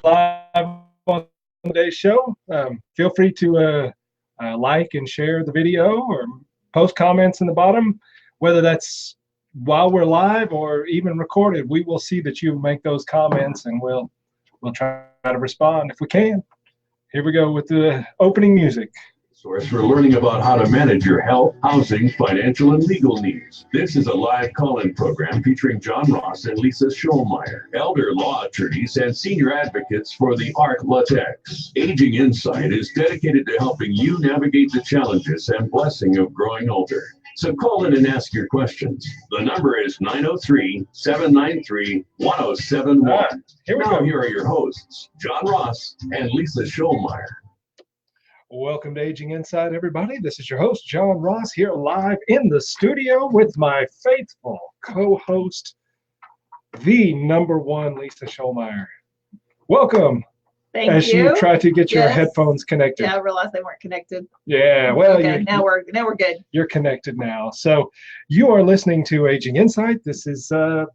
live on today's show. Feel free to like and share the video or post comments in the bottom, whether that's while we're live or even recorded. We will see that you make those comments, and we'll try to respond if we can. Here we go with the opening music. Source for learning about how to manage your health, housing, financial, and legal needs. This is a live call-in program featuring John Ross and Lisa Schulmeyer, elder law attorneys and senior advocates for the ARC Latex. Aging Insight is dedicated to helping you navigate the challenges and blessing of growing older. So call in and ask your questions. The number is 903-793-1071. Here are your hosts, John Ross and Lisa Schulmeyer. Welcome to Aging Insight, everybody. This is your host, John Ross, here live in the studio with my faithful co-host, the number one, Lisa Schulmeyer. Welcome. Thank as you try to get your headphones connected. Yeah, I realized they weren't connected. Yeah, well, okay, now we're good. You're connected now. So you are listening to Aging Insight. This is the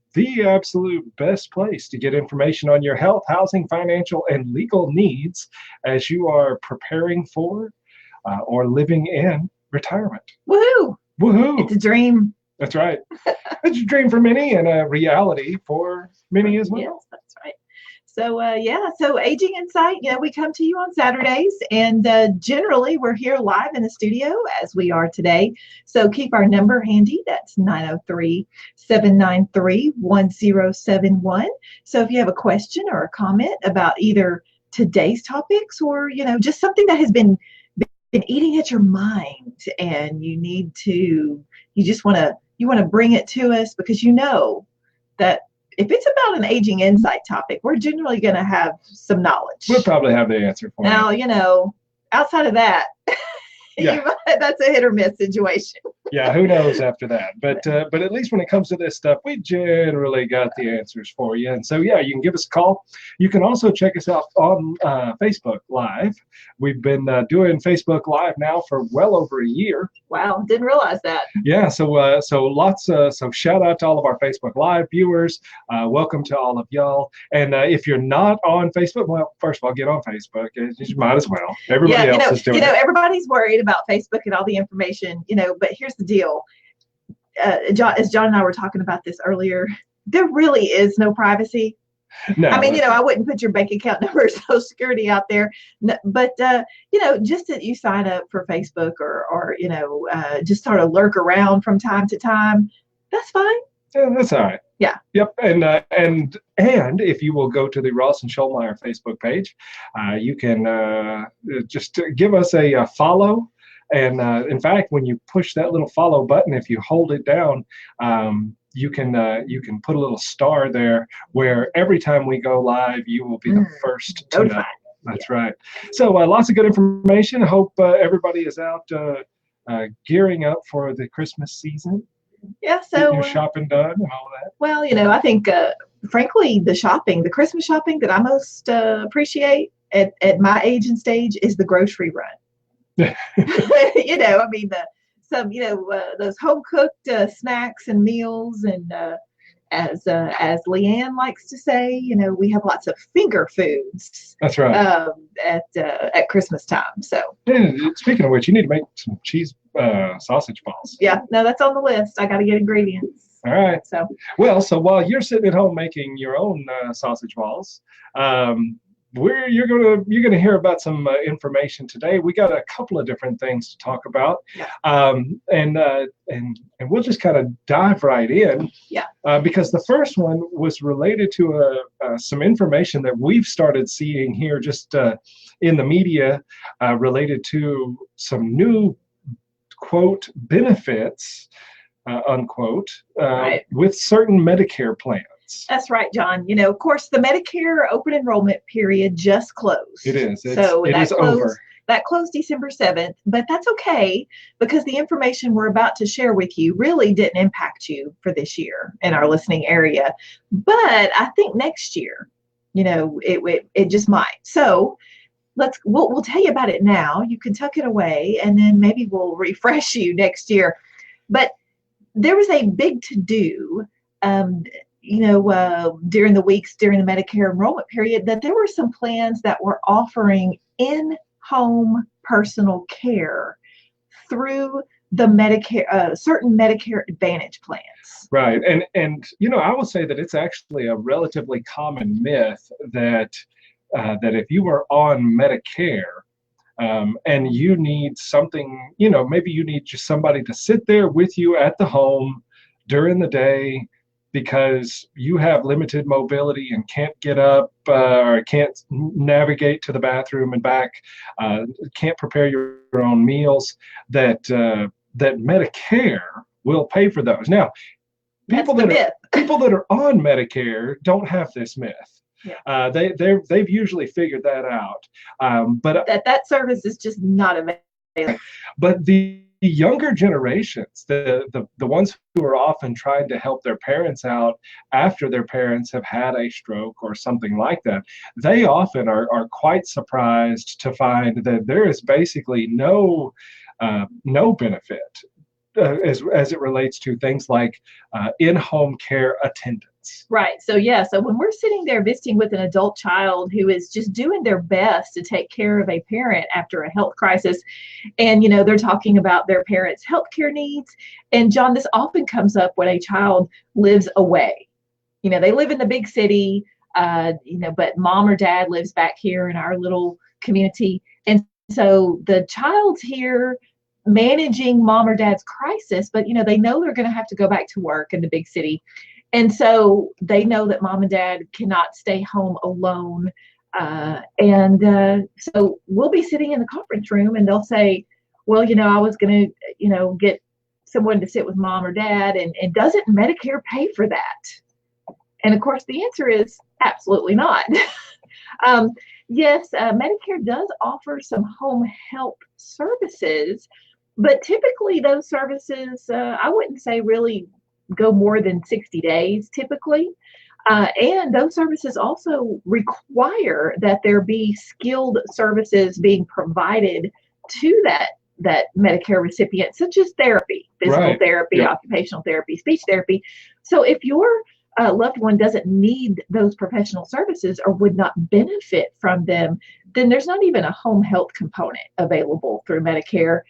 absolute best place to get information on your health, housing, financial, and legal needs as you are preparing for or living in retirement. Woohoo! Woohoo! It's a dream. That's right. It's a dream for many and a reality for many as well. Yes, that's right. So, so Aging Insight, we come to you on Saturdays, and generally we're here live in the studio as we are today. So keep our number handy. That's 903-793-1071. So if you have a question or a comment about either today's topics or, just something that has been eating at your mind and you just want to bring it to us because you know that if it's about an Aging Insight topic, we're generally going to have some knowledge. We'll probably have the answer for you. Now, outside of that, yeah. That's a hit or miss situation. Yeah, who knows after that? But at least when it comes to this stuff, we generally got the answers for you. And so, yeah, you can give us a call. You can also check us out on Facebook Live. We've been doing Facebook Live now for well over a year. Wow, didn't realize that. Yeah, so shout out to all of our Facebook Live viewers. Welcome to all of y'all. And if you're not on Facebook, well, first of all, get on Facebook. You might as well. Everybody else is doing it. Everybody's worried about Facebook and all the information, but here's the deal. As John and I were talking about this earlier, there really is no privacy. No. I mean, I wouldn't put your bank account number or Social Security out there, but just that you sign up for Facebook or just sort of lurk around from time to time, that's fine. Yeah, that's all right. Yeah. Yep. And if you will go to the Ross and Schulmeyer Facebook page, you can just give us a follow. And in fact, when you push that little follow button, if you hold it down, you can put a little star there where every time we go live, you will be the first to know. That's right. So lots of good information. I hope everybody is out gearing up for the Christmas season. Yeah. So getting your shopping done and all that. Well, I think, frankly, the Christmas shopping that I most appreciate at my age and stage is the grocery run. Those home cooked snacks and meals, and as Leanne likes to say, we have lots of finger foods. That's right. At Christmas time. So speaking of which, you need to make some cheese sausage balls. Yeah, no, that's on the list. I got to get ingredients. All right. So while you're sitting at home making your own sausage balls, you're gonna hear about some information today. We got a couple of different things to talk about, and we'll just kind of dive right in. Yeah. Because the first one was related to some information that we've started seeing here just in the media related to some new quote benefits unquote with certain Medicare plans. That's right, John. Of course, the Medicare open enrollment period just closed. It is. It is over. That closed December 7th, but that's okay because the information we're about to share with you really didn't impact you for this year in our listening area. But I think next year, it just might. So we'll tell you about it now. You can tuck it away, and then maybe we'll refresh you next year. But there was a big to-do during the weeks during the Medicare enrollment period, that there were some plans that were offering in-home personal care through the Medicare, certain Medicare Advantage plans. Right. And I will say that it's actually a relatively common myth that that if you are on Medicare, and you need something, maybe you need just somebody to sit there with you at the home during the day because you have limited mobility and can't get up or can't navigate to the bathroom and back, can't prepare your own meals, that Medicare will pay for those. Now, people that are on Medicare don't have this myth. Yeah. They've usually figured that out. But that service is just not available. But the younger generations, the ones who are often trying to help their parents out after their parents have had a stroke or something like that, they often are quite surprised to find that there is basically no benefit as it relates to things like in-home care attendance. Right. So when we're sitting there visiting with an adult child who is just doing their best to take care of a parent after a health crisis, and they're talking about their parents' healthcare needs, and John, this often comes up when a child lives away. They live in the big city, but mom or dad lives back here in our little community, and so the child's here managing mom or dad's crisis, but they know they're going to have to go back to work in the big city. And so they know that mom and dad cannot stay home alone. So we'll be sitting in the conference room and they'll say, well, I was going to, get someone to sit with mom or dad, and doesn't Medicare pay for that? And of course, the answer is absolutely not. Yes, Medicare does offer some home help services, but typically those services, I wouldn't say really go more than 60 days typically. And those services also require that there be skilled services being provided to that Medicare recipient, such as therapy, physical therapy, occupational therapy, speech therapy. So if your loved one doesn't need those professional services or would not benefit from them, then there's not even a home health component available through Medicare.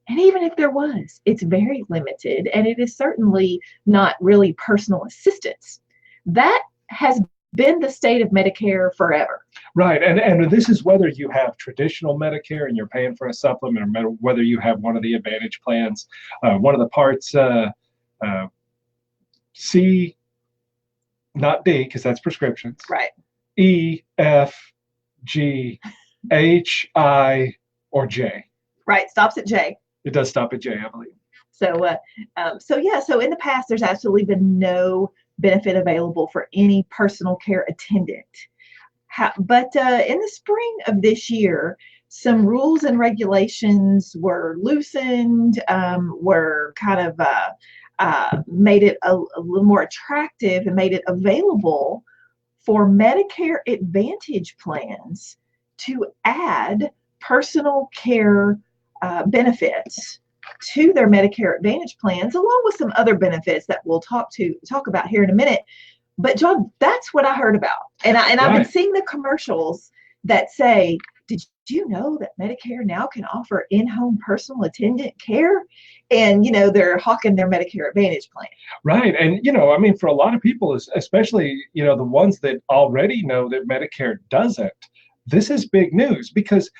And even if there was, it's very limited, and it is certainly not really personal assistance. That has been the state of Medicare forever. Right, and this is whether you have traditional Medicare and you're paying for a supplement, or whether you have one of the Advantage plans. One of the parts C, not D, because that's prescriptions. Right. E, F, G, H, I, or J. Right, stops at J. It does stop at J, I believe. So in the past, there's absolutely been no benefit available for any personal care attendant. But in the spring of this year, some rules and regulations were loosened, were kind of made it a little more attractive and made it available for Medicare Advantage plans to add personal care benefits to their Medicare Advantage plans, along with some other benefits that we'll talk about here in a minute. But John, that's what I heard about, and I've been seeing the commercials that say, "Did you know that Medicare now can offer in-home personal attendant care?" And they're hawking their Medicare Advantage plan. Right, and for a lot of people, especially the ones that already know that Medicare doesn't, this is big news, because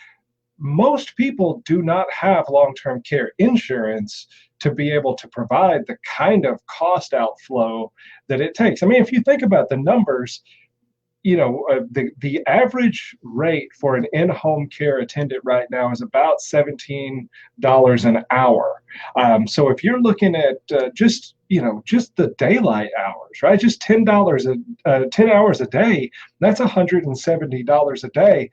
most people do not have long-term care insurance to be able to provide the kind of cost outflow that it takes. If you think about the numbers, the average rate for an in-home care attendant right now is about $17 an hour. So if you're looking at just the daylight hours, right? Just $10 10 hours a day, that's $170 a day.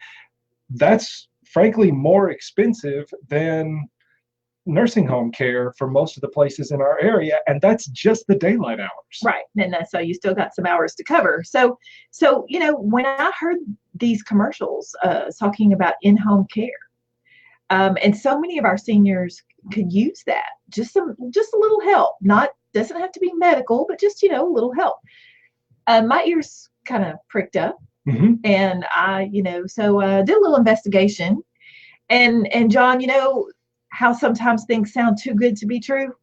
That's frankly more expensive than nursing home care for most of the places in our area, and that's just the daylight hours. Right, and so you still got some hours to cover. So when I heard these commercials talking about in-home care, and so many of our seniors could use that, just a little help. Doesn't have to be medical, but just a little help. My ears kind of pricked up, Hmm. and I, so did a little investigation. And John, how sometimes things sound too good to be true.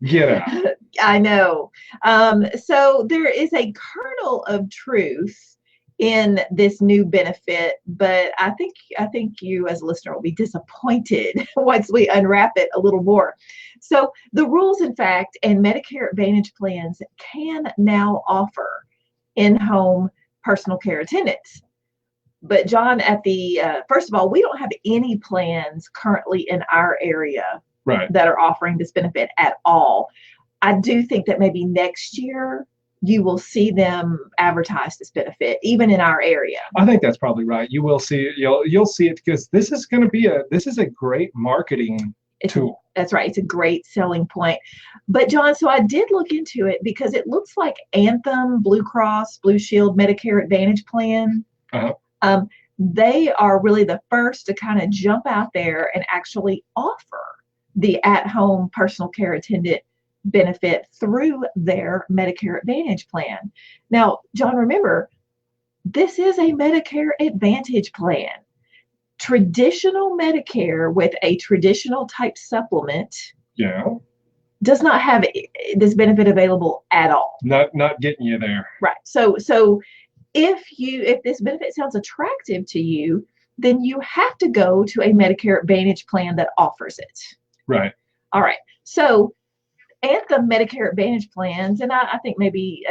Get out. I know. So there is a kernel of truth in this new benefit, but I think you as a listener will be disappointed once we unwrap it a little more. So the rules, in fact, and Medicare Advantage plans can now offer in-home personal care attendants. But John, at the first of all, we don't have any plans currently in our area Right. that are offering this benefit at all. I do think that maybe next year you will see them advertise this benefit, even in our area. I think that's probably right. You will see it. You'll see it because this is going to be this is a great marketing tool. That's right. It's a great selling point. But John, so I did look into it because it looks like Anthem, Blue Cross, Blue Shield, Medicare Advantage plan. Uh-huh. They are really the first to kind of jump out there and actually offer the at-home personal care attendant benefit through their Medicare Advantage plan. Now, John, remember, this is a Medicare Advantage plan. Traditional Medicare with a traditional type supplement does not have this benefit available at all. Not getting you there. Right. So if this benefit sounds attractive to you, then you have to go to a Medicare Advantage plan that offers it. Right. All right. So Anthem Medicare Advantage plans, and I think maybe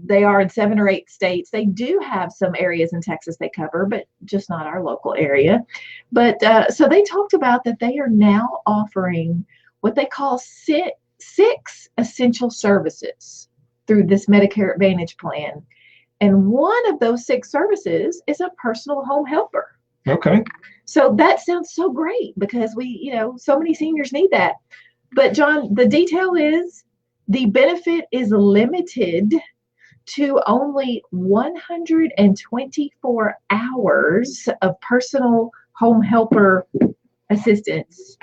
they are in 7 or 8 states. They do have some areas in Texas they cover, but just not our local area. But so they talked about that they are now offering what they call six essential services through this Medicare Advantage plan. And one of those 6 services is a personal home helper. Okay. So that sounds so great because so many seniors need that. But John, the detail is the benefit is limited to only 124 hours of personal home helper assistance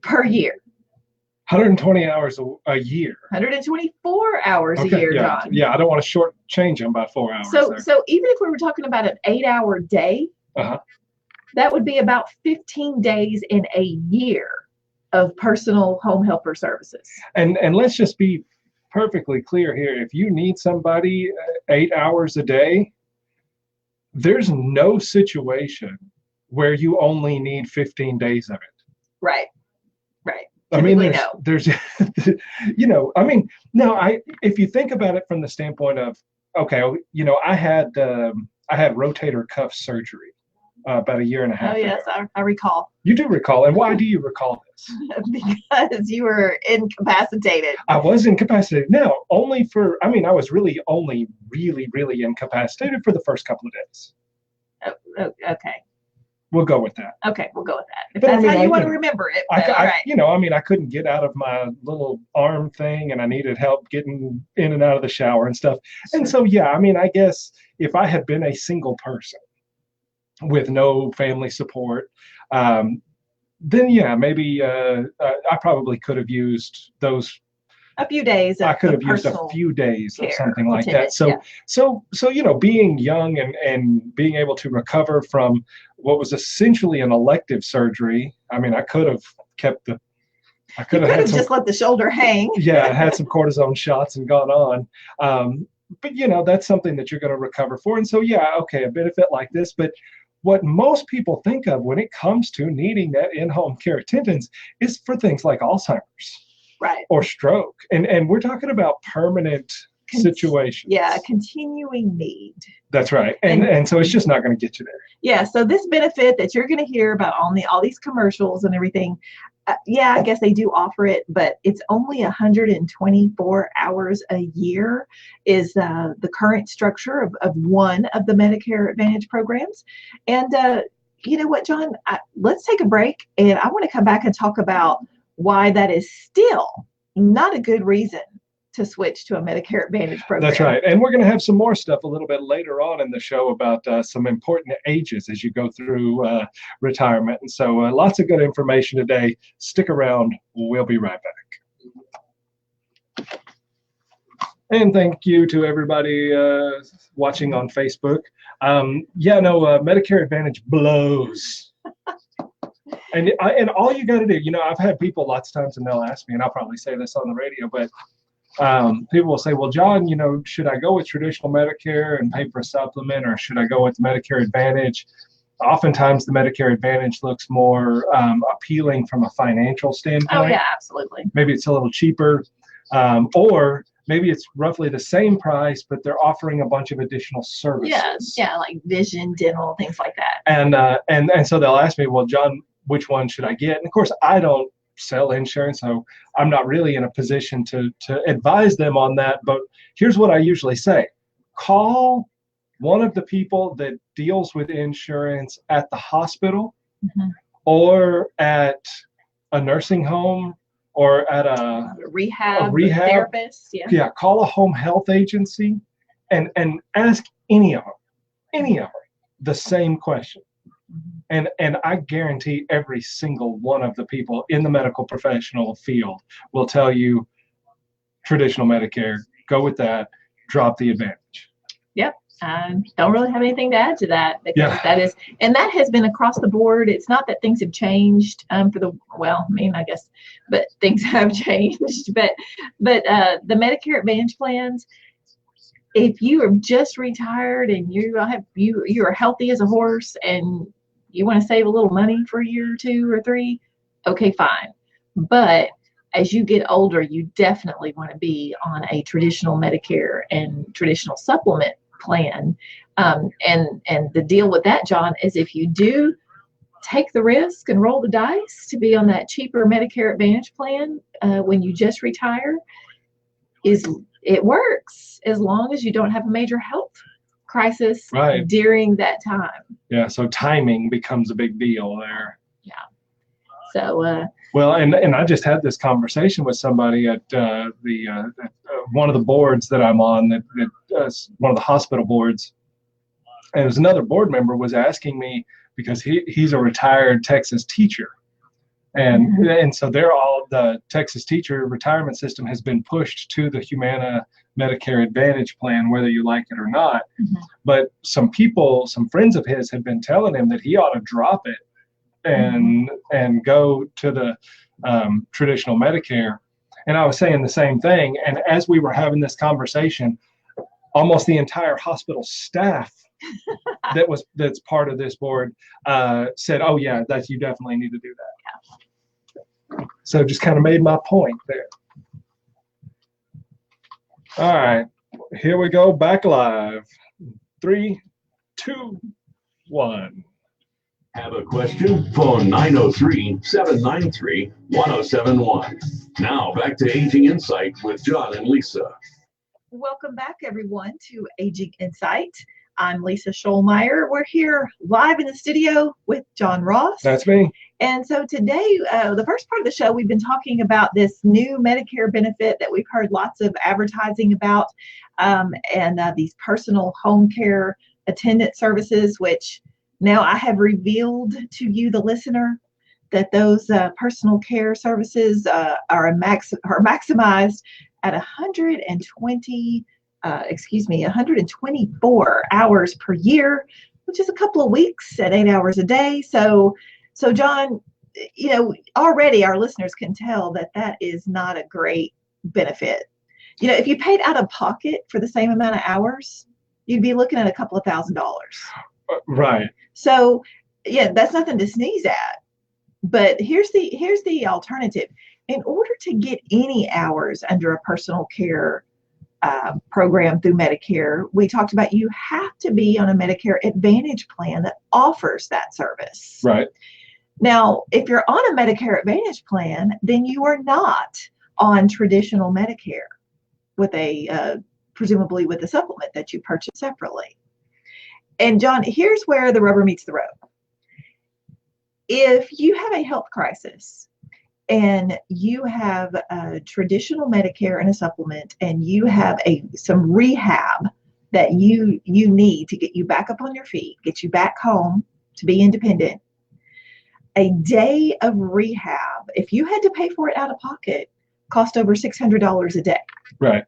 per year. 120 hours a year. 124 hours a year, yeah, John. Yeah, I don't want to shortchange them by 4 hours. So even if we were talking about an 8-hour day, that would be about 15 days in a year of personal home helper services. And let's just be perfectly clear here. If you need somebody 8 hours a day, there's no situation where you only need 15 days of it. Right. I mean, there's if you think about it from the standpoint of, okay, I had rotator cuff surgery about a year and a half ago. Yes, I recall. You do recall. And why do you recall this? Because you were incapacitated. I was incapacitated. Now, I was really only really incapacitated for the first couple of days. Oh, okay. We'll go with that. Okay, we'll go with that. If that's how you want to remember it. All right. I couldn't get out of my little arm thing, and I needed help getting in and out of the shower and stuff. Sure. And so, I guess if I had been a single person with no family support, then maybe I probably could have used those. A few days. I could have used a few days of something like that. So being young and being able to recover from what was essentially an elective surgery. I mean, I could have kept I could have just let the shoulder hang. Yeah, I had some cortisone shots and gone on. But that's something that you're going to recover for. And so, a benefit like this. But what most people think of when it comes to needing that in-home care attendance is for things like Alzheimer's. Right. Or stroke. And we're talking about permanent situations. Yeah, continuing need. That's right. And so it's just not going to get you there. Yeah, so this benefit that you're going to hear about on all these commercials and everything, I guess they do offer it, but it's only 124 hours a year is the current structure of one of the Medicare Advantage programs. And you know what, John? Let's take a break, and I want to come back and talk about why that is still not a good reason to switch to a Medicare Advantage program. That's right. And we're going to have some more stuff a little bit later on in the show about some important ages as you go through retirement. And so lots of good information today. Stick around. We'll be right back. And thank you to everybody watching on Facebook. Medicare Advantage blows. And all you got to do, I've had people lots of times, and they'll ask me, and I'll probably say this on the radio, but people will say, well, John, should I go with traditional Medicare and pay for a supplement, or should I go with Medicare Advantage? Oftentimes, the Medicare Advantage looks more appealing from a financial standpoint. Oh, yeah, absolutely. Maybe it's a little cheaper, or maybe it's roughly the same price, but they're offering a bunch of additional services. Yeah, like vision, dental, things like that. And so they'll ask me, well, John, which one should I get? And of course, I don't sell insurance, so I'm not really in a position to advise them on that. But here's what I usually say: call one of the people that deals with insurance at the hospital, or at a nursing home, or at a rehab therapist. Yeah, call a home health agency and ask any of them the same question. And I guarantee every single one of the people in the medical professional field will tell you traditional Medicare, go with that, drop the Advantage. Yep. Don't really have anything to add to that, because that has been across the board. It's not that things have changed I guess, but things have changed. But the Medicare Advantage plans, if you are just retired and you are healthy as a horse and you want to save a little money for a year or 2 or 3, okay, fine. But as you get older, you definitely want to be on a traditional Medicare and traditional supplement plan. And the deal with that, John, is if you do take the risk and roll the dice to be on that cheaper Medicare Advantage plan when you just retire, it works as long as you don't have a major health crisis during that time. Yeah, so timing becomes a big deal there. Yeah. So well, and I just had this conversation with somebody at one of the boards that I'm on, that one of the hospital boards, and it was another board member was asking me, because he's a retired Texas teacher, and so the Texas teacher retirement system has been pushed to the Humana Medicare Advantage plan, whether you like it or not. But some friends of his have been telling him that he ought to drop it and go to the traditional Medicare. And I was saying the same thing. And as we were having this conversation, almost the entire hospital staff that's part of this board said, oh yeah, you definitely need to do that. So just kind of made my point there. All right, here we go, back live. 3, 2, 1. Have a question? Phone 903-793-1071. Now back to Aging Insight with John and Lisa. Welcome back, everyone, to Aging Insight. I'm Lisa Scholmeyer. We're here live in the studio with John Ross. That's me. And so today, the first part of the show, we've been talking about this new Medicare benefit that we've heard lots of advertising about, and these personal home care attendant services, which now I have revealed to you, the listener, that those personal care services are maximized at 124 hours per year, which is a couple of weeks at 8 hours a day. So John, already our listeners can tell that is not a great benefit. If you paid out of pocket for the same amount of hours, you'd be looking at a couple of $1,000. Right. So yeah, that's nothing to sneeze at. But here's the alternative. In order to get any hours under a personal care program through Medicare, we talked about you have to be on a Medicare Advantage plan that offers that service. Right. Now, if you're on a Medicare Advantage plan, then you are not on traditional Medicare with presumably with a supplement that you purchase separately. And John, here's where the rubber meets the road. If you have a health crisis and you have a traditional Medicare and a supplement, and you have some rehab that you need to get you back up on your feet, get you back home to be independent, a day of rehab, if you had to pay for it out of pocket, cost over $600 a day. Right.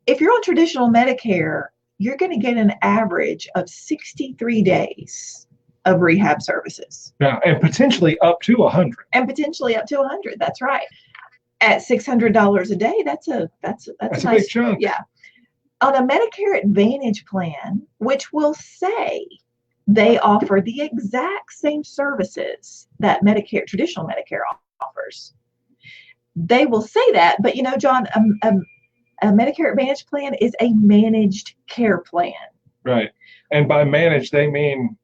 if you're on traditional Medicare, you're going to get an average of 63 days of rehab services. Yeah, and potentially up to 100. And potentially up to 100. That's right. At $600 a day, that's a That's a nice big chunk. Yeah. On a Medicare Advantage plan, which will say they offer the exact same services that traditional Medicare offers. They will say that, but John, a Medicare Advantage plan is a managed care plan. Right. And by managed, they mean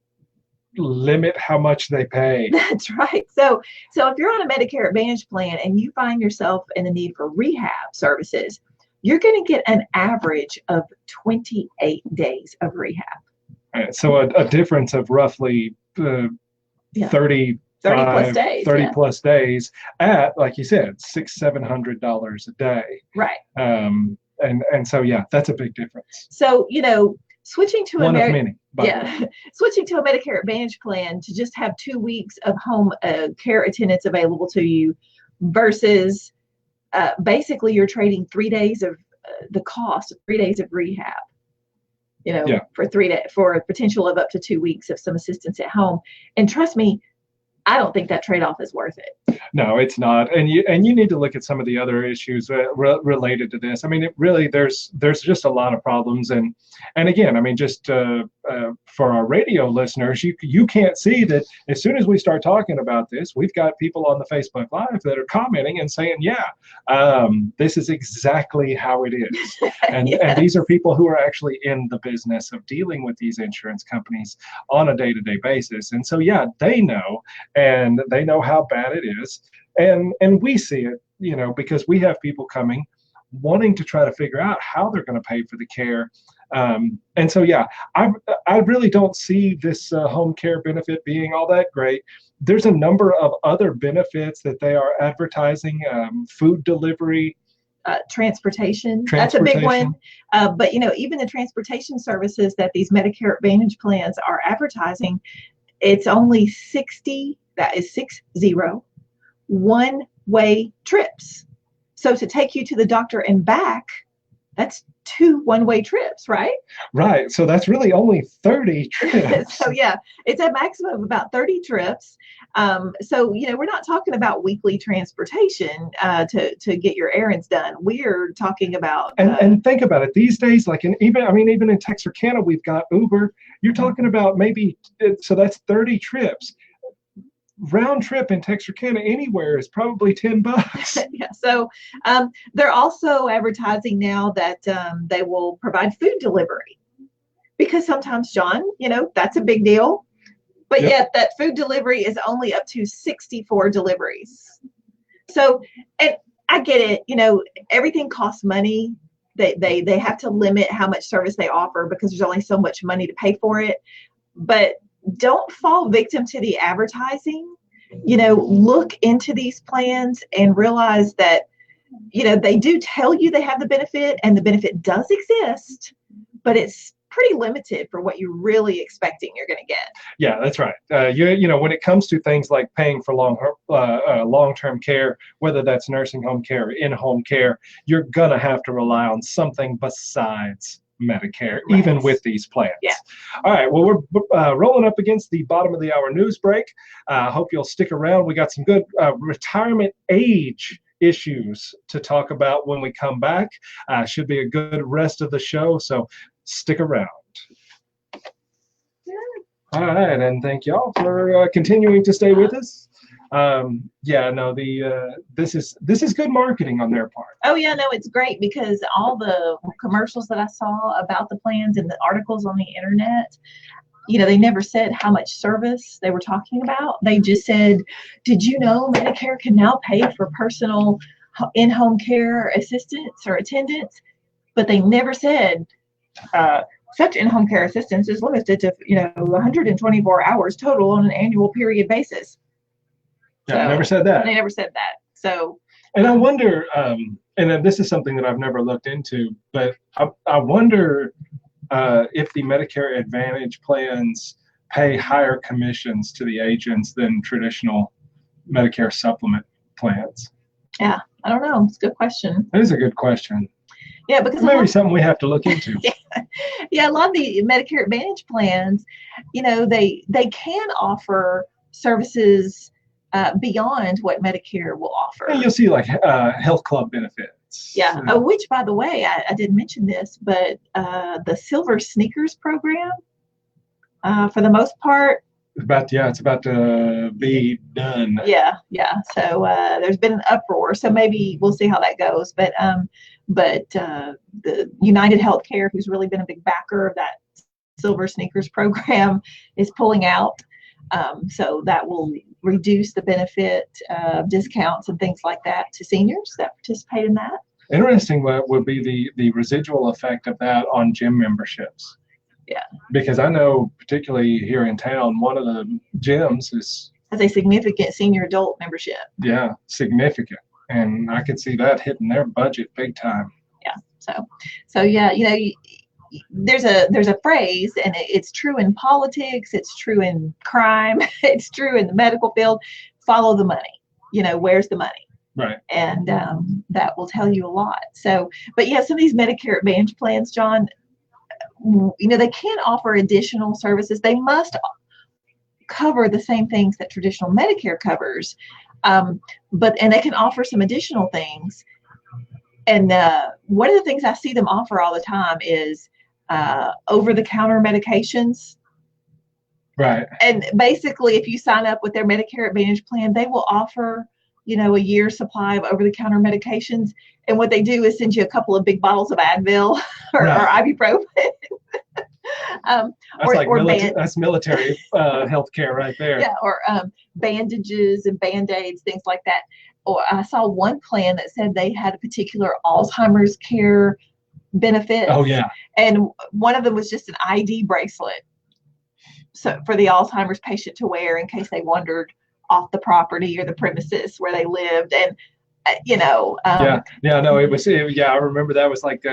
limit how much they pay. That's right. So if you're on a Medicare Advantage plan and you find yourself in the need for rehab services, you're going to get an average of 28 days of rehab. Right. So a difference of roughly 30 plus days. 30 plus days at, like you said, $600-700 a day. Right. And so, yeah, that's a big difference. So, switching to one of many. Switching to a Medicare Advantage plan to just have 2 weeks of home care attendance available to you versus basically you're trading 3 days of the cost of 3 days of rehab, for 3 days, for a potential of up to 2 weeks of some assistance at home. And trust me, I don't think that trade-off is worth it. No, it's not. And you need to look at some of the other issues related to this. I mean, it really, there's just a lot of problems. And again, I mean, just for our radio listeners, you can't see that as soon as we start talking about this, we've got people on the Facebook Live that are commenting and saying, this is exactly how it is. And, and these are people who are actually in the business of dealing with these insurance companies on a day-to-day basis. And so, they know, and they know how bad it is. And we see it, because we have people coming wanting to try to figure out how they're going to pay for the care. And so, I really don't see this home care benefit being all that great. There's a number of other benefits that they are advertising, food delivery, transportation. That's a big one. But, even the transportation services that these Medicare Advantage plans are advertising, it's only 60, that is 60, one-way trips. So to take you to the doctor and back, that's 2 one-way trips, right? Right. So that's really only 30 trips. So it's a maximum of about 30 trips. So, we're not talking about weekly transportation to get your errands done. We're talking about and think about it. These days, like even in Texarkana, we've got Uber. You're talking about so that's 30 trips. Round trip in Texarkana anywhere is probably $10. So they're also advertising now that they will provide food delivery, because sometimes, John, that's a big deal. But yet that food delivery is only up to 64 deliveries. So, and I get it, everything costs money. They have to limit how much service they offer because there's only so much money to pay for it. But don't fall victim to the advertising. Look into these plans and realize that, they do tell you they have the benefit, and the benefit does exist, but it's pretty limited for what you're really expecting you're going to get. Yeah, that's right. When it comes to things like paying for long-term care, whether that's nursing home care or in-home care, you're going to have to rely on something besides Medicare, right, even with these plans. Yeah. All right. Well, we're rolling up against the bottom of the hour news break. Hope you'll stick around. We got some good retirement age issues to talk about when we come back. Should be a good rest of the show, so stick around. All right, and thank y'all for continuing to stay with us. This is good marketing on their part. Oh yeah, no, it's great, because all the commercials that I saw about the plans and the articles on the internet, they never said how much service they were talking about. They just said, did you know Medicare can now pay for personal in-home care assistance or attendance? But they never said such in-home care assistance is limited to 124 hours total on an annual period basis. Yeah, I never said that. They never said that. So, and I wonder, and this is something that I've never looked into, but I wonder if the Medicare Advantage plans pay higher commissions to the agents than traditional Medicare supplement plans. Yeah, I don't know. It's a good question. That is a good question. Yeah, because maybe something we have to look into. yeah, a lot of the Medicare Advantage plans, they can offer services beyond what Medicare will offer. And you'll see like health club benefits. Yeah. Which, by the way, I didn't mention this, but the Silver Sneakers program, for the most part, it's about to be done. Yeah. So there's been an uproar. So maybe we'll see how that goes. But the United Healthcare, who's really been a big backer of that Silver Sneakers program, is pulling out. So that will reduce the benefit of discounts and things like that to seniors that participate in that. Interesting what would be the residual effect of that on gym memberships. Yeah. Because I know, particularly here in town, one of the gyms has a significant senior adult membership. Yeah, significant. And I could see that hitting their budget big time. Yeah. So yeah, there's a phrase, and it's true in politics, it's true in crime, it's true in the medical field. Follow the money. Where's the money? Right. And that will tell you a lot. So, but yeah, some of these Medicare Advantage plans, John, they can offer additional services. They must cover the same things that traditional Medicare covers, and they can offer some additional things. And one of the things I see them offer all the time is over-the-counter medications. Right. And basically, if you sign up with their Medicare Advantage plan, they will offer a year's supply of over-the-counter medications. And what they do is send you a couple of big bottles of Advil or ibuprofen. That's military health care right there. Yeah, or bandages and Band-Aids, things like that. Or I saw one plan that said they had a particular Alzheimer's care benefit. Oh, yeah. And one of them was just an ID bracelet, so for the Alzheimer's patient to wear in case they wandered off the property or the premises where they lived. And I remember that was like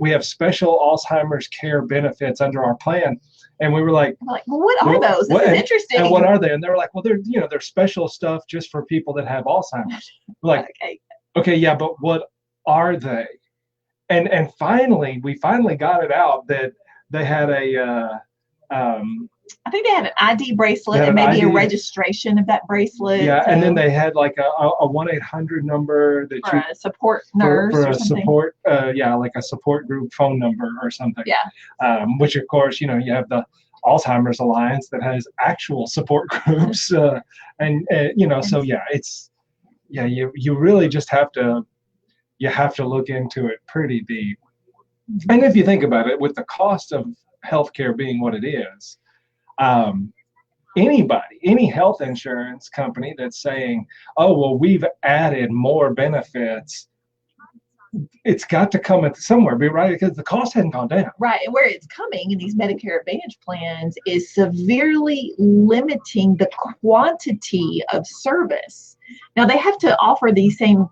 we have special Alzheimer's care benefits under our plan, and we were like, well, what are those? This is interesting. And what are they? And they were like, well, they're special stuff just for people that have Alzheimer's. We're like, okay, yeah, but what are they? And we finally got it out that they had I think they had an ID bracelet and maybe a registration of that bracelet. Yeah, and then they had like a 1-800 number that for a support nurse for or a something. support like a support group phone number or something. Yeah. Which of course you have the Alzheimer's Alliance that has actual support groups, so it's you really just have to look into it pretty deep. And if you think about it, with the cost of healthcare being what it is, any health insurance company that's saying, oh, well, we've added more benefits, it's got to come at somewhere, right? Because the cost hadn't gone down. Right. And where it's coming in these Medicare Advantage plans is severely limiting the quantity of service. Now, they have to offer these same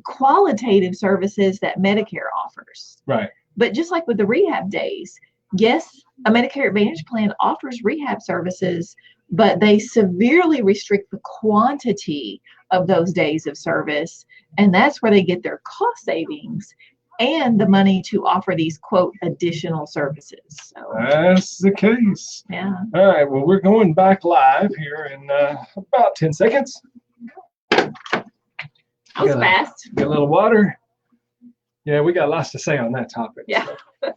qualitative services that Medicare offers. Right. But just like with the rehab days, yes, a Medicare Advantage plan offers rehab services, but they severely restrict the quantity of those days of service. And that's where they get their cost savings and the money to offer these, quote, additional services. So, that's the case. Yeah. All right. Well, we're going back live here in about 10 seconds. That was fast. Get a little water. Yeah, we got lots to say on that topic. Yeah. So.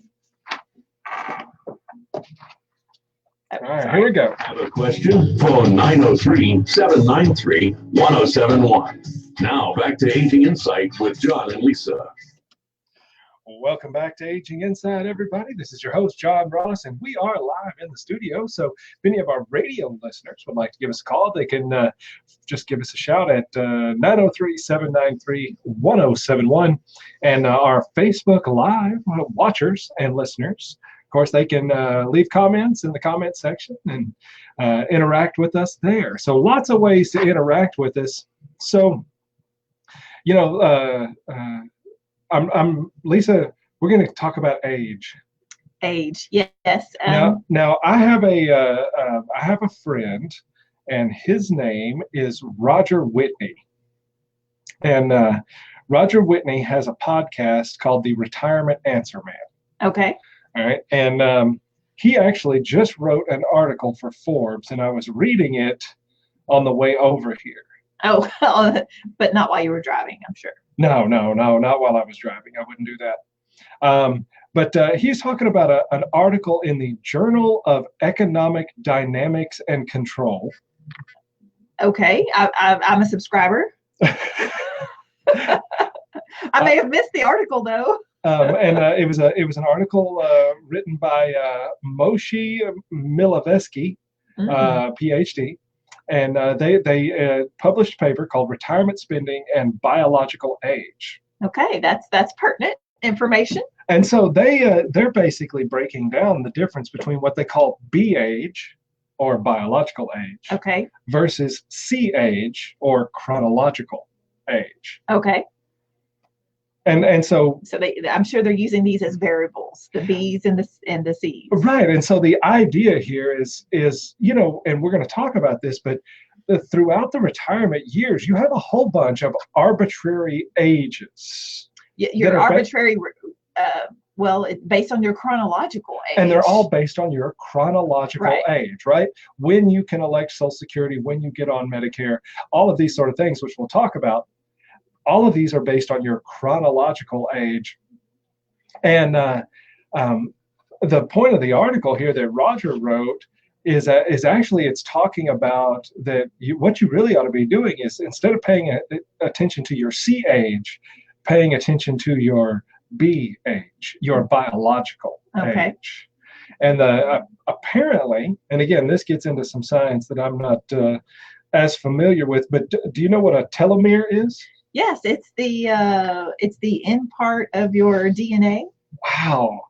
All right, here we go. Have a question? Phone 903-793-1071. Now back to Aging Insight with John and Lisa. Welcome back to Aging Insight, everybody. This is your host, John Ross, and we are live in the studio. So if any of our radio listeners would like to give us a call, they can just give us a shout at 903-793-1071. And our Facebook Live watchers and listeners, of course, they can leave comments in the comment section and interact with us there. So lots of ways to interact with us. So, I'm Lisa. We're going to talk about age. Age, yes. Now I have a friend, and his name is Roger Whitney. And Roger Whitney has a podcast called The Retirement Answer Man. Okay. All right. And he actually just wrote an article for Forbes, and I was reading it on the way over here. Oh, but not while you were driving, I'm sure. No, not while I was driving. I wouldn't do that. But he's talking about an article in the Journal of Economic Dynamics and Control. Okay, I'm a subscriber. I may have missed the article though. And it was an article written by Moshe Milavetsky, PhD, and they published a paper called "Retirement Spending and Biological Age." Okay, that's pertinent information. And so they're basically breaking down the difference between what they call B age, or biological age, okay, versus C age, or chronological age. Okay. And so I'm sure they're using these as variables, the B's and the C's. Right. And so the idea here is, and we're going to talk about this, but throughout the retirement years, you have a whole bunch of arbitrary ages. Your arbitrary, based on your chronological age. And they're all based on your chronological age, right? When you can elect Social Security, when you get on Medicare, all of these sort of things, which we'll talk about. All of these are based on your chronological age. And the point of the article here that Roger wrote is actually it's talking about that what you really ought to be doing is, instead of paying attention to your C age, paying attention to your B age, your biological age. And apparently, and again, this gets into some science that I'm not as familiar with, but do you know what a telomere is? Yes, it's the end part of your DNA. Wow,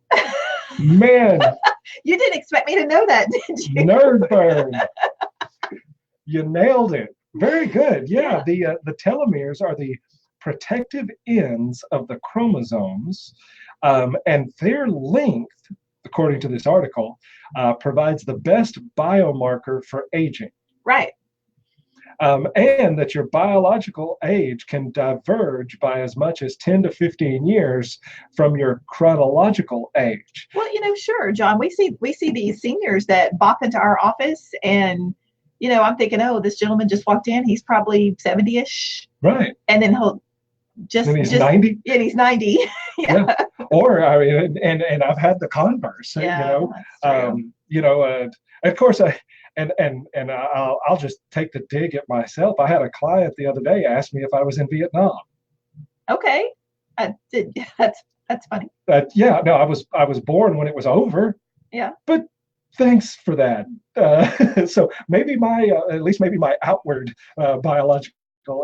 man! You didn't expect me to know that, did you? Nerd burn! You nailed it. Very good. Yeah. The telomeres are the protective ends of the chromosomes, and their length, according to this article, provides the best biomarker for aging. Right. And that your biological age can diverge by as much as 10 to 15 years from your chronological age. Well, sure, John, we see these seniors that bop into our office, and I'm thinking, oh, this gentleman just walked in, he's probably 70-ish. Right. And then he'll and he's 90. Yeah, he's 90. Yeah. Or I mean, and I've had the converse. Yeah, of course I'll just take the dig at myself. I had a client the other day ask me if I was in Vietnam. Okay, that's funny. I was born when it was over. Yeah. But thanks for that. So maybe at least my outward biological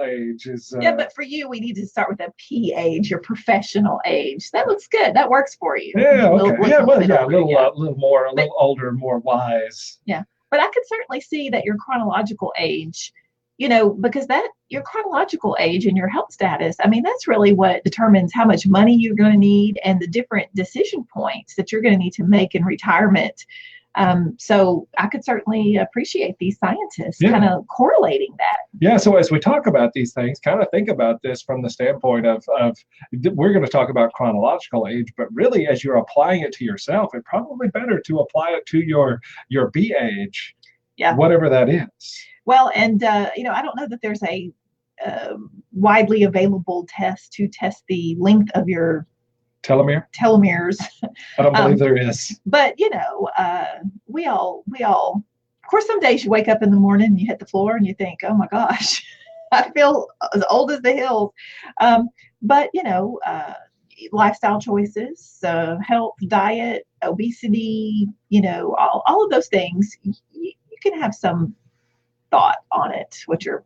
age is. But for you, we need to start with a P age, your professional age. That looks good. That works for you. Yeah. Okay. A little older, more wise. Yeah. But I could certainly see that your chronological age, because your chronological age and your health status, I mean, that's really what determines how much money you're going to need and the different decision points that you're going to need to make in retirement. So I could certainly appreciate these scientists kind of correlating that. Yeah. So as we talk about these things, kind of think about this from the standpoint of we're going to talk about chronological age, but really as you're applying it to yourself, it's probably better to apply it to your B age, whatever that is. Well, and I don't know that there's a widely available test to test the length of your telomeres. I don't believe there is. But we all, of course, some days you wake up in the morning and you hit the floor and you think, oh my gosh, I feel as old as the hills. But lifestyle choices, health, diet, obesity, all of those things, you can have some thought on it, what your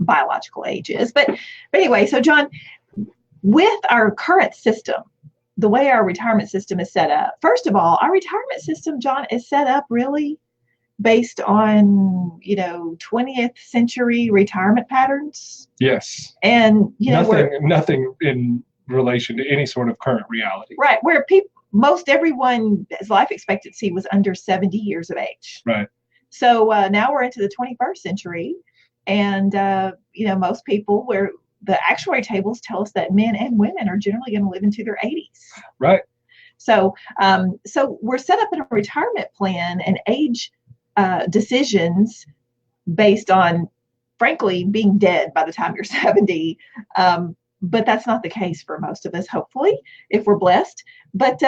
biological age is. But anyway, so John, with our current system, the way our retirement system is set up, first of all, our retirement system, John, is set up really based on, 20th century retirement patterns. Yes. And, nothing in relation to any sort of current reality. Right. Where most everyone's life expectancy was under 70 years of age. Right. So now we're into the 21st century, and, most people the actuary tables tell us that men and women are generally going to live into their 80s. Right. So, so we're set up in a retirement plan and age decisions based on, frankly, being dead by the time you're 70. But that's not the case for most of us, hopefully, if we're blessed. But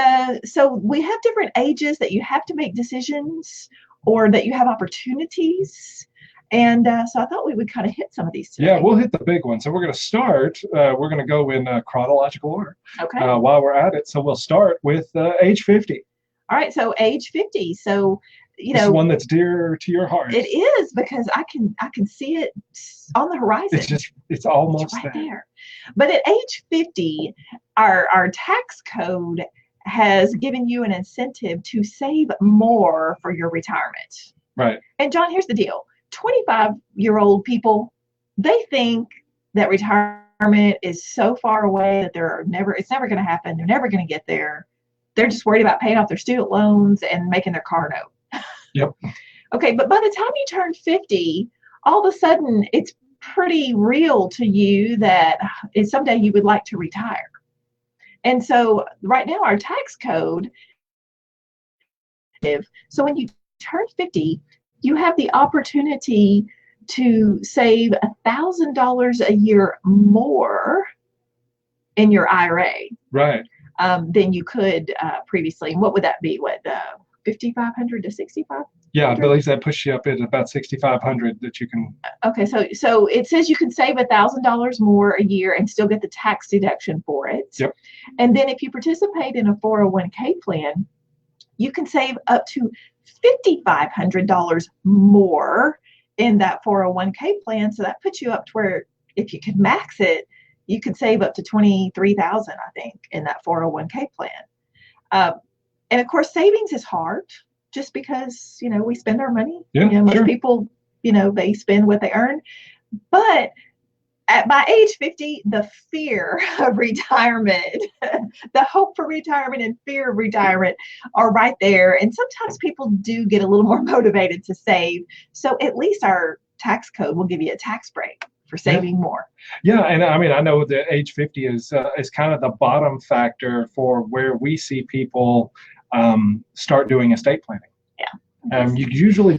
so we have different ages that you have to make decisions or that you have opportunities. And so I thought we would kind of hit some of these today. Yeah, we'll hit the big ones. So we're going to start, we're going to go in chronological order while we're at it. So we'll start with age 50. All right, so age 50. So, this is one that's dear to your heart. It is, because I can see it on the horizon. It's almost right there. But at age 50, our tax code has given you an incentive to save more for your retirement. Right. And John, here's the deal. 25-year-old people, they think that retirement is so far away that it's never going to happen. They're never going to get there. They're just worried about paying off their student loans and making their car note. Yep. Okay, but by the time you turn 50, all of a sudden it's pretty real to you that someday you would like to retire. And so right now our tax code, so when you turn 50, you have the opportunity to save $1,000 a year more in your IRA. Right. Than you could previously. And what would that be? What, 5,500 to 6,500? Yeah, I believe that pushes you up at about 6,500 that you can. Okay, so it says you can save $1,000 more a year and still get the tax deduction for it. Yep. And then if you participate in a 401k plan, you can save up to $5,500 more in that 401k plan. So that puts you up to where, if you could max it, you could save up to $23,000, I think, in that 401k plan. And of course, savings is hard, just because, we spend our money. Yeah, most sure. people, they spend what they earn. But by age 50, the fear of retirement, the hope for retirement and fear of retirement are right there. And sometimes people do get a little more motivated to save. So at least our tax code will give you a tax break for saving more. Yeah, and I mean, I know that age 50 is kind of the bottom factor for where we see people start doing estate planning. Yeah. You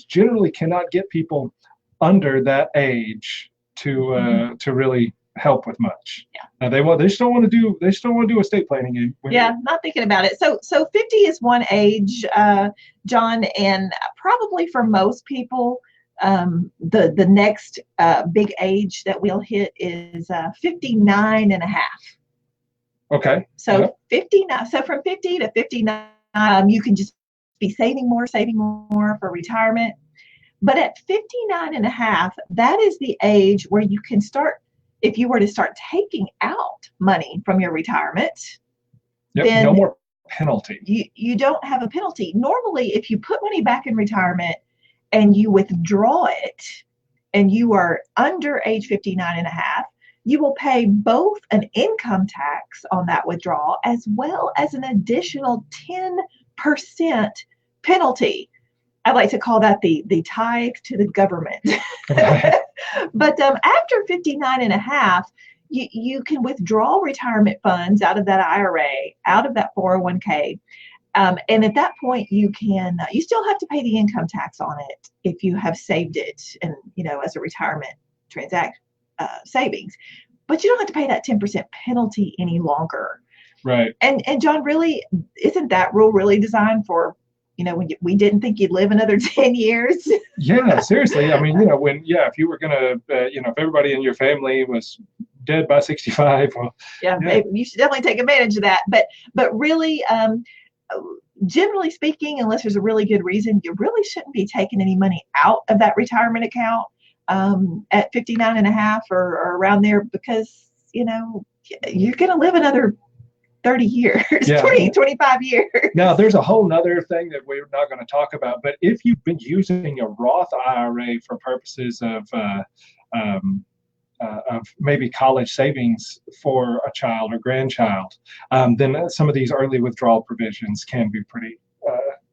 generally cannot get people under that age to really help with much. Yeah. They still want to do estate planning. Not thinking about it. So 50 is one age, John, and probably for most people, the next big age that we'll hit is 59 and a half. Okay. So 59. So from 50 to 59, you can just be saving more for retirement. But at 59 and a half, that is the age where you can start, if you were to start taking out money from your retirement. Yep, then no more penalty. You don't have a penalty. Normally, if you put money back in retirement and you withdraw it and you are under age 59 and a half, you will pay both an income tax on that withdrawal as well as an additional 10% penalty. I like to call that the tithe to the government. But after 59 and a half, you can withdraw retirement funds out of that IRA, out of that 401k. And at that point, you still have to pay the income tax on it if you have saved it and, as a retirement savings. But you don't have to pay that 10% penalty any longer. Right. And John, really, isn't that rule really designed for, when we didn't think you'd live another 10 years? Yeah, seriously. I mean, if you were going to, if everybody in your family was dead by 65. Well, maybe you should definitely take advantage of that. But really, generally speaking, unless there's a really good reason, you really shouldn't be taking any money out of that retirement account at 59 and a half or around there, because, you're going to live another 30 years, 25 years. Now, there's a whole nother thing that we're not going to talk about, but if you've been using a Roth IRA for purposes of maybe college savings for a child or grandchild, then some of these early withdrawal provisions can be pretty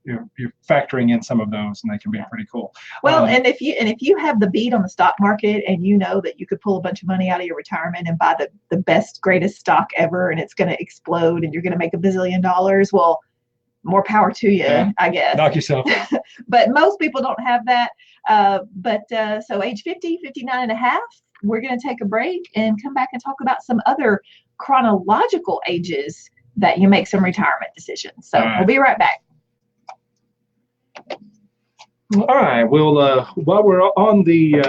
you're factoring in some of those, and they can be pretty cool. Well, and if you have the beat on the stock market, and you know that you could pull a bunch of money out of your retirement and buy the best, greatest stock ever, and it's going to explode, and you're going to make $1 billion, well, more power to you, I guess. Knock yourself out. But most people don't have that. So age 50, 59 and a half, we're going to take a break and come back and talk about some other chronological ages that you make some retirement decisions. So we'll be right back. All right. Well, while we're on the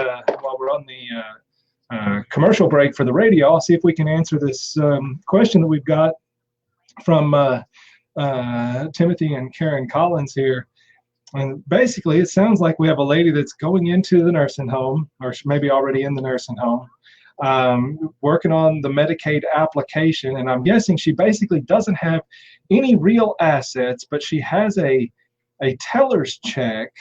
commercial break for the radio, I'll see if we can answer this question that we've got from Timothy and Karen Collins here. And basically, it sounds like we have a lady that's going into the nursing home, or maybe already in the nursing home, working on the Medicaid application. And I'm guessing she basically doesn't have any real assets, but she has a teller's check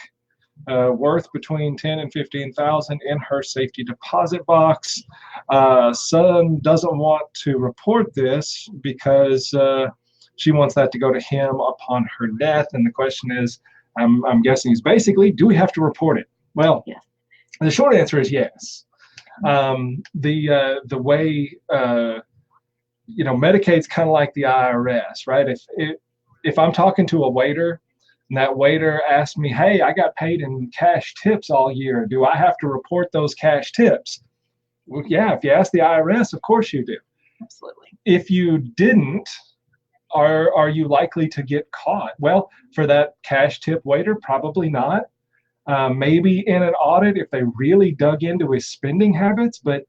worth between $10,000 and $15,000 in her safety deposit box. Son doesn't want to report this because she wants that to go to him upon her death. And the question is, I'm guessing is basically, do we have to report it? Well, yes. The short answer is yes. The way Medicaid's kind of like the IRS, right? If I'm talking to a waiter and that waiter asks me, hey, I got paid in cash tips all year, do I have to report those cash tips? Well, yeah, if you ask the IRS, of course you do. Absolutely. If you didn't, are you likely to get caught? Well, for that cash tip waiter, probably not. Maybe in an audit if they really dug into his spending habits, but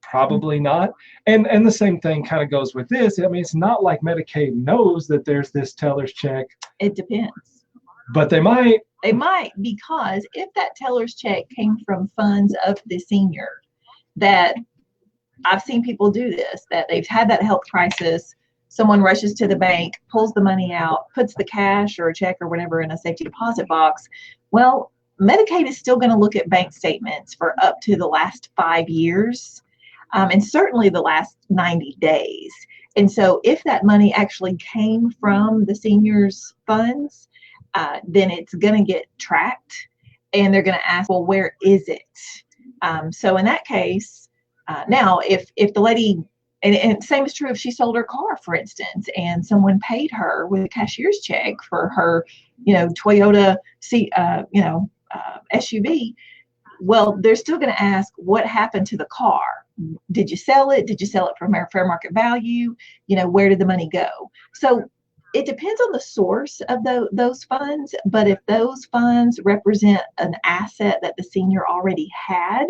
probably not. And the same thing kind of goes with this. I mean, it's not like Medicaid knows that there's this teller's check. It depends. But they might. They might, because if that teller's check came from funds of the senior, that I've seen people do this, that they've had that health crisis, someone rushes to the bank, pulls the money out, puts the cash or a check or whatever in a safety deposit box. Well, Medicaid is still going to look at bank statements for up to the last 5 years, and certainly the last 90 days. And so if that money actually came from the senior's funds, then it's going to get tracked, and they're going to ask, well, where is it? So in that case, now if the lady, and same is true if she sold her car, for instance, and someone paid her with a cashier's check for her, Toyota SUV. Well, they're still going to ask, what happened to the car? Did you sell it? Did you sell it for fair market value? Where did the money go? So it depends on the source of those funds. But if those funds represent an asset that the senior already had,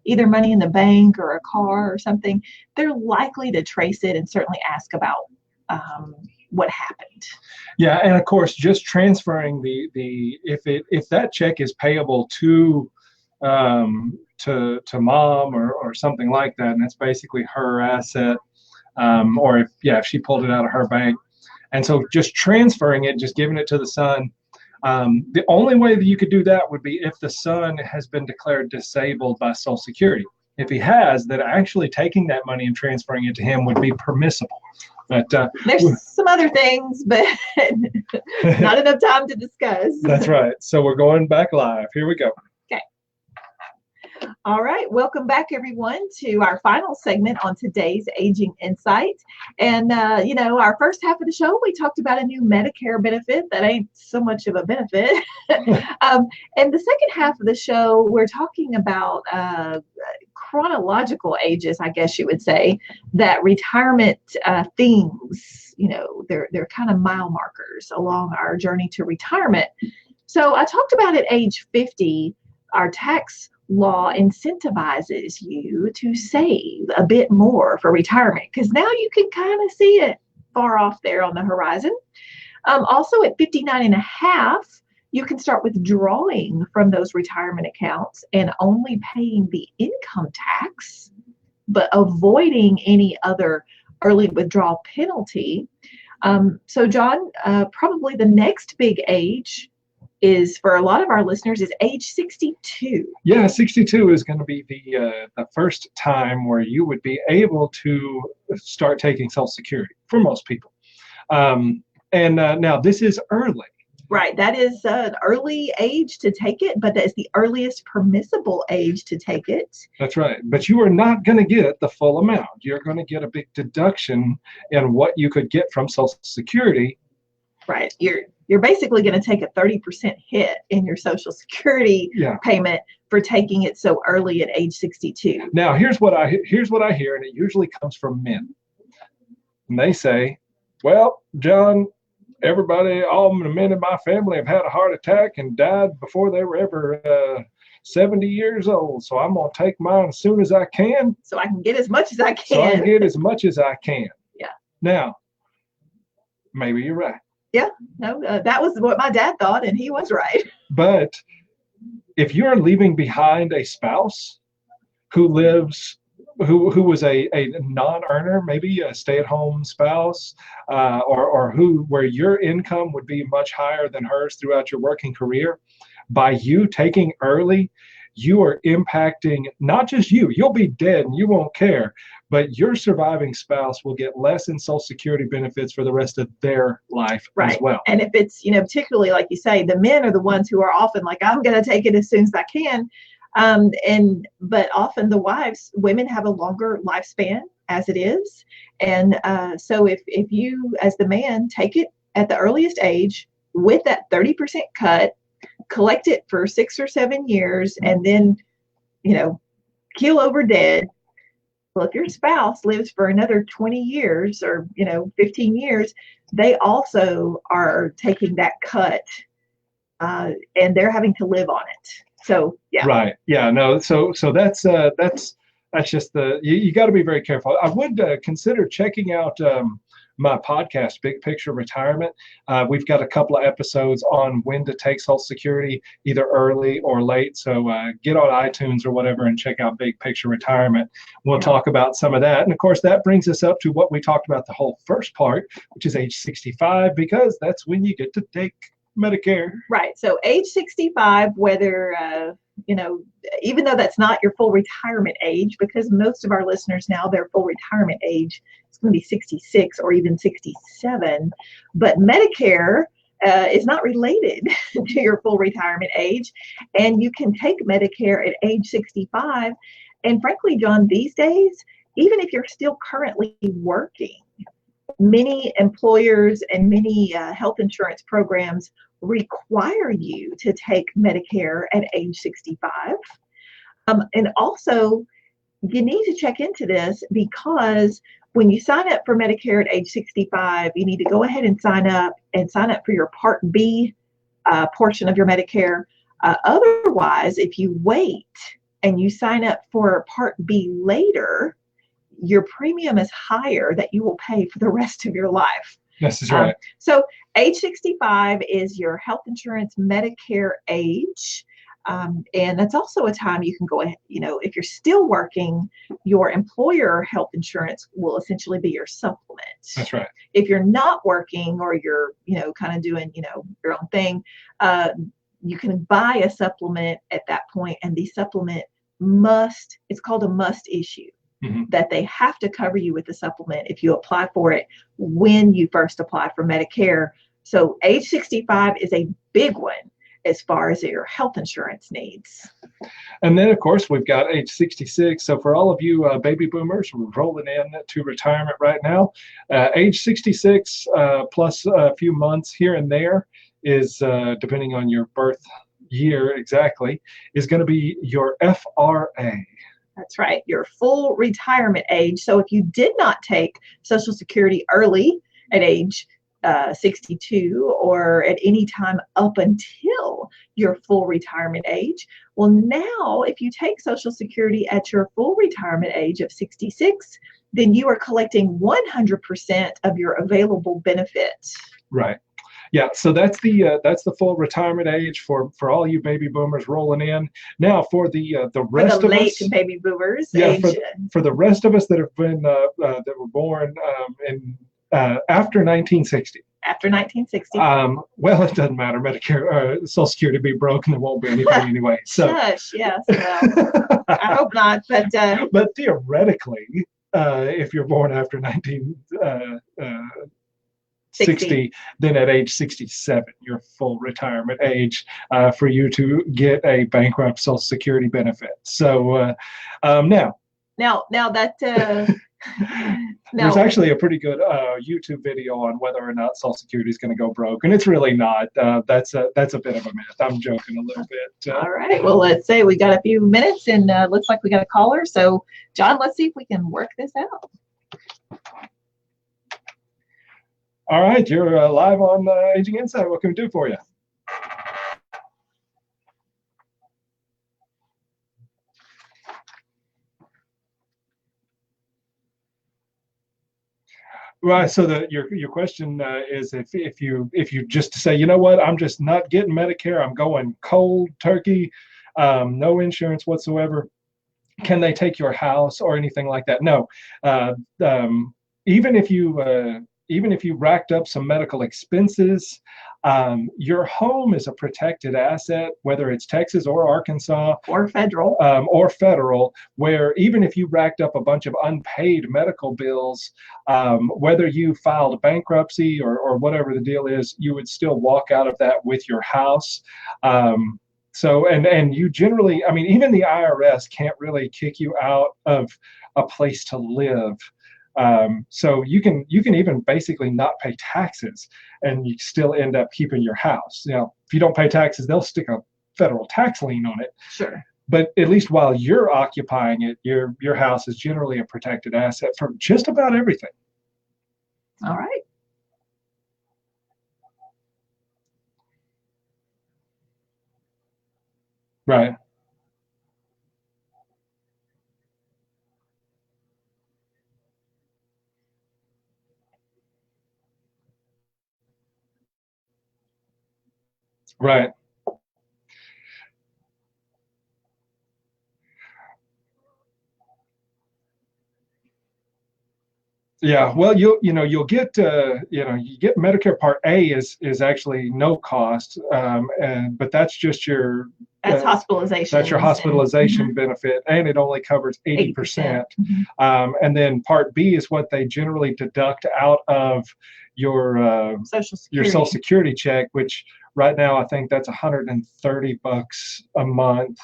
either money in the bank or a car or something, they're likely to trace it and certainly ask about what happened. Yeah, and of course, just transferring if that check is payable to mom or something like that, and that's basically her asset, or if she pulled it out of her bank, and so just transferring it, just giving it to the son. The only way that you could do that would be if the son has been declared disabled by Social Security. If he has, then actually taking that money and transferring it to him would be permissible. But there's some other things, but not enough time to discuss. That's right. So we're going back live. Here we go. Okay. All right. Welcome back, everyone, to our final segment on today's Aging Insight. And, our first half of the show, we talked about a new Medicare benefit that ain't so much of a benefit. And the second half of the show, we're talking about chronological ages, I guess you would say, that retirement things, they're kind of mile markers along our journey to retirement. So I talked about at age 50, our tax law incentivizes you to save a bit more for retirement, because now you can kind of see it far off there on the horizon. Also at 59 and a half, you can start withdrawing from those retirement accounts and only paying the income tax, but avoiding any other early withdrawal penalty. So John, probably the next big age is, for a lot of our listeners, is age 62. Yeah, 62 is going to be the first time where you would be able to start taking Social Security for most people. And now this is early. Right. That is an early age to take it, but that is the earliest permissible age to take it. That's right. But you are not going to get the full amount. You're going to get a big deduction in what you could get from Social Security. Right. You're basically going to take a 30% hit in your Social Security payment for taking it so early at age 62. Now, here's what I hear, and it usually comes from men. And they say, "Well, John, all the men in my family have had a heart attack and died before they were ever 70 years old. So I'm going to take mine as soon as I can. So I can get as much as I can." So I can get as much as I can. Yeah. Now, maybe you're right. Yeah. No, that was what my dad thought, and he was right. But if you're leaving behind a spouse who was a non-earner, maybe a stay-at-home spouse, or where your income would be much higher than hers throughout your working career, by you taking early, you are impacting not just you'll be dead and you won't care, but your surviving spouse will get less in Social Security benefits for the rest of their life as well. And if it's, particularly like you say, the men are the ones who are often like, I'm going to take it as soon as I can. But often women have a longer lifespan as it is. And so if you, as the man, take it at the earliest age with that 30% cut, collect it for 6 or 7 years, and then, keel over dead. Well, if your spouse lives for another 20 years or, 15 years, they also are taking that cut, and they're having to live on it. So, yeah. Right. Yeah. No. So that's just you got to be very careful. I would consider checking out my podcast, Big Picture Retirement. We've got a couple of episodes on when to take Social Security, either early or late. So get on iTunes or whatever and check out Big Picture Retirement. We'll talk about some of that. And of course, that brings us up to what we talked about the whole first part, which is age 65, because that's when you get to take Medicare. Right. So age 65, whether, even though that's not your full retirement age, because most of our listeners now, their full retirement age is going to be 66 or even 67. But Medicare is not related to your full retirement age. And you can take Medicare at age 65. And frankly, John, these days, even if you're still currently working, many employers and many health insurance programs require you to take Medicare at age 65. And also, you need to check into this, because when you sign up for Medicare at age 65, you need to go ahead and sign up for your Part B portion of your Medicare. Otherwise, if you wait and you sign up for Part B later, your premium is higher that you will pay for the rest of your life. This is right. So age 65 is your health insurance Medicare age. And that's also a time you can go ahead, if you're still working, your employer health insurance will essentially be your supplement. That's right. If you're not working, or you're, kind of doing, your own thing, you can buy a supplement at that point, and the supplement it's called a must issue. Mm-hmm. That they have to cover you with the supplement if you apply for it when you first apply for Medicare. So age 65 is a big one as far as your health insurance needs. And then, of course, we've got age 66. So for all of you baby boomers who are rolling in to retirement right now, age 66 plus a few months here and there is, depending on your birth year exactly, is going to be your FRA. That's right, your full retirement age. So if you did not take Social Security early at age 62, or at any time up until your full retirement age, well, now if you take Social Security at your full retirement age of 66, then you are collecting 100% of your available benefits. Right. Yeah, so that's the full retirement age for all you baby boomers rolling in. Now for the rest of us, late baby boomers. Yeah, for the rest of us that have been that were born in after 1960. After 1960. Well, it doesn't matter. Medicare, Social Security be broken. There won't be anything anyway. So. Yes. Well, I hope not. But theoretically, if you're born after 1960, 60, then at age 67, your full retirement age for you to get a bankrupt Social Security benefit. So now that there's actually a pretty good YouTube video on whether or not Social Security is going to go broke, and it's really not. That's a bit of a myth. I'm joking a little bit. All right. Well, let's say we got a few minutes, and looks like we got a caller. So, John, let's see if we can work this out. All right, you're live on Aging Insight. What can we do for you? Right. So your question is if you just say, you know what, I'm just not getting Medicare, I'm going cold turkey, no insurance whatsoever, can they take your house or anything like that? No. Even if you racked up some medical expenses, your home is a protected asset, whether it's Texas or Arkansas or federal, where even if you racked up a bunch of unpaid medical bills, whether you filed bankruptcy or whatever the deal is, you would still walk out of that with your house. So, and you generally, I mean, even the IRS can't really kick you out of a place to live. So you can even basically not pay taxes and you still end up keeping your house. You know, if you don't pay taxes, they'll stick a federal tax lien on it. Sure. But at least while you're occupying it, your house is generally a protected asset from just about everything. All right. Right. Right. Yeah, well, you'll get you get Medicare Part A is actually no cost, but that's just your hospitalization. That's your hospitalization benefit, and it only covers 80%. And then Part B is what they generally deduct out of your Social Security check, which right now I think that's $130 a month.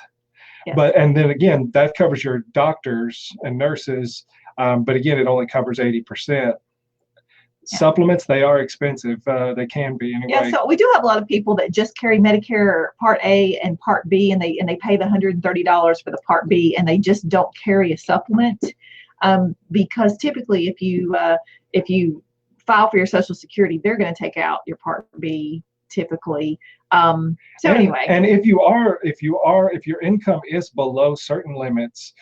Yes. And then again, that covers your doctors and nurses. But again, it only covers 80%. Yeah. Supplements, they are expensive. They can be anyway. Yeah, so we do have a lot of people that just carry Medicare Part A and Part B, and they pay the $130 for the Part B, and they just don't carry a supplement because typically, if you file for your Social Security, they're going to take out your Part B typically. Anyway, and if your income is below certain limits,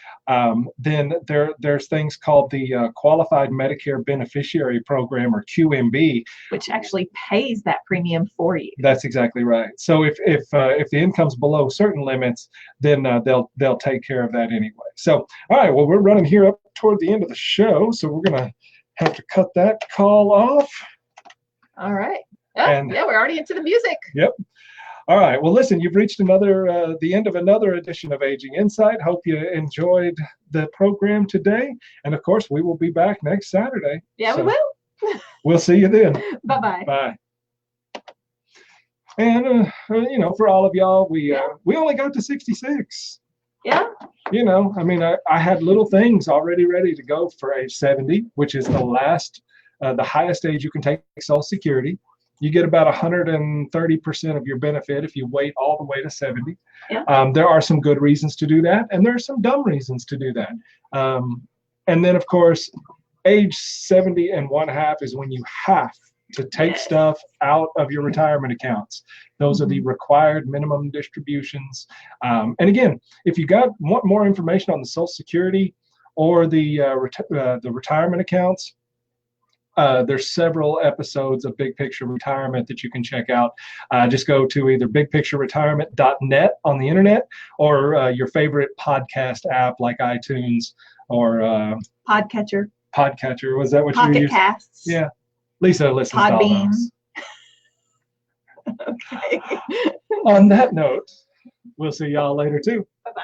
then there's things called the Qualified Medicare Beneficiary Program, or QMB, which actually pays that premium for you. That's exactly right. So if the income's below certain limits, then they'll take care of that anyway. So all right, well, we're running here up toward the end of the show, so we're gonna have to cut that call off. All right. Yeah, we're already into the music. Yep. All right. Well, listen, you've reached the end of another edition of Aging Insight. Hope you enjoyed the program today. And of course, we will be back next Saturday. Yeah, we will. We'll see you then. Bye-bye. Bye. And, for all of y'all, we only got to 66. Yeah. I mean, I had little things already ready to go for age 70, which is the highest age you can take Social Security. You get about 130% of your benefit if you wait all the way to 70. Yeah. There are some good reasons to do that, and there are some dumb reasons to do that. And then, of course, age 70 and 1/2 is when you have to take stuff out of your retirement accounts. Those are the required minimum distributions. And again, if you want more information on the Social Security or the retirement accounts, there's several episodes of Big Picture Retirement that you can check out. Just go to either bigpictureretirement.net on the internet, or your favorite podcast app like iTunes or Podcatcher. Was that what you were using? Pocket Casts. Yeah. Lisa listens to all those. Okay. On that note, we'll see y'all later too. Bye-bye.